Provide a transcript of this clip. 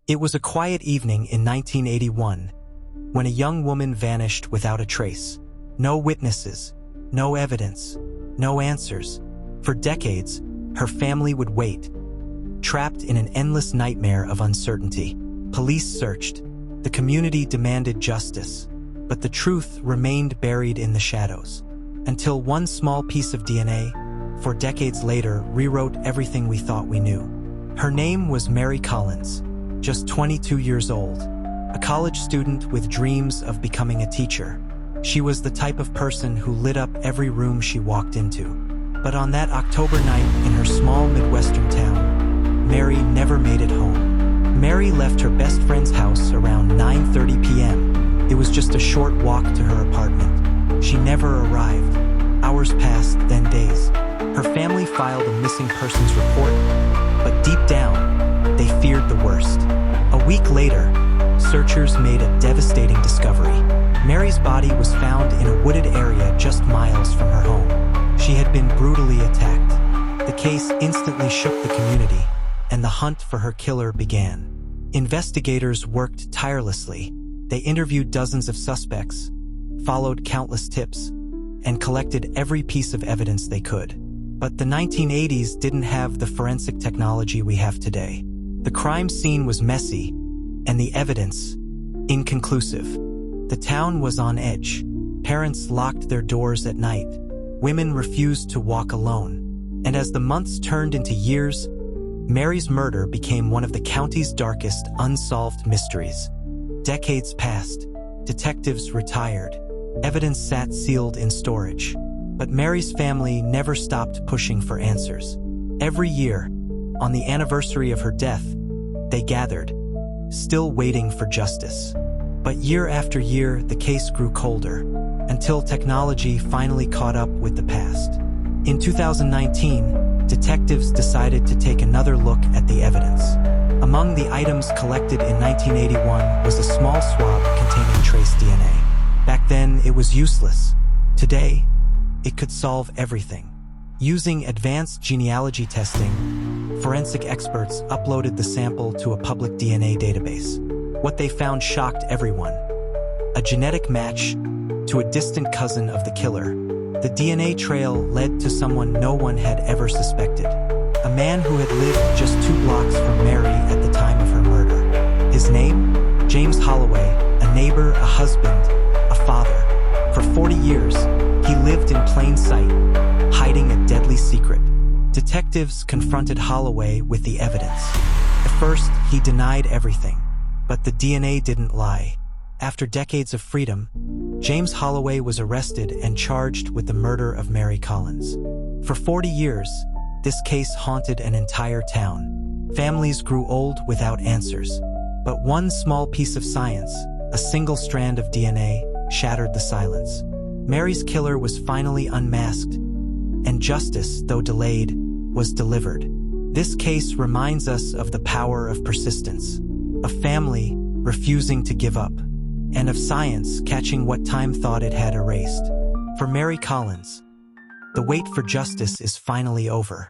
It was a quiet evening in 1981 when a young woman vanished without a trace. No witnesses, no evidence, no answers. For decades, her family would wait, trapped in an endless nightmare of uncertainty. Police searched. The community demanded justice, but the truth remained buried in the shadows. Until one small piece of DNA, for decades later, rewrote everything we thought we knew. Her name was Mary Collins, just 22 years old, a college student with dreams of becoming a teacher. She was the type of person who lit up every room she walked into. But on that October night in her small Midwestern town, Mary never made it home. Mary left her best friend's house around 9:30 p.m. It was just a short walk to her apartment. She never arrived. Hours passed, then days. Her family filed a missing persons report, but deep down, they feared the worst. A week later, searchers made a devastating discovery. Mary's body was found in a wooded area just miles from her home. She had been brutally attacked. The case instantly shook the community, and the hunt for her killer began. Investigators worked tirelessly. They interviewed dozens of suspects, followed countless tips, and collected every piece of evidence they could. But the 1980s didn't have the forensic technology we have today. The crime scene was messy, and the evidence inconclusive. The town was on edge. Parents locked their doors at night. Women refused to walk alone. And as the months turned into years, Mary's murder became one of the county's darkest unsolved mysteries. Decades passed. Detectives retired. Evidence sat sealed in storage. But Mary's family never stopped pushing for answers. Every year, on the anniversary of her death, they gathered, still waiting for justice. But year after year, the case grew colder, until technology finally caught up with the past. In 2019, detectives decided to take another look at the evidence. Among the items collected in 1981 was a small swab containing trace DNA. Back then, it was useless. Today, it could solve everything. Using advanced genealogy testing, forensic experts uploaded the sample to a public DNA database. What they found shocked everyone. A genetic match to a distant cousin of the killer. The DNA trail led to someone no one had ever suspected. A man who had lived just 2 blocks from Mary at the time of her murder. His name? James Holloway, a neighbor, a husband, a father. For 40 years, he lived in plain sight, hiding a deadly secret. Detectives confronted Holloway with the evidence. At first, he denied everything, but the DNA didn't lie. After decades of freedom, James Holloway was arrested and charged with the murder of Mary Collins. For 40 years, this case haunted an entire town. Families grew old without answers. But one small piece of science, a single strand of DNA, shattered the silence. Mary's killer was finally unmasked, and justice, though delayed, was delivered. This case reminds us of the power of persistence, of family refusing to give up, and of science catching what time thought it had erased. For Mary Collins, the wait for justice is finally over.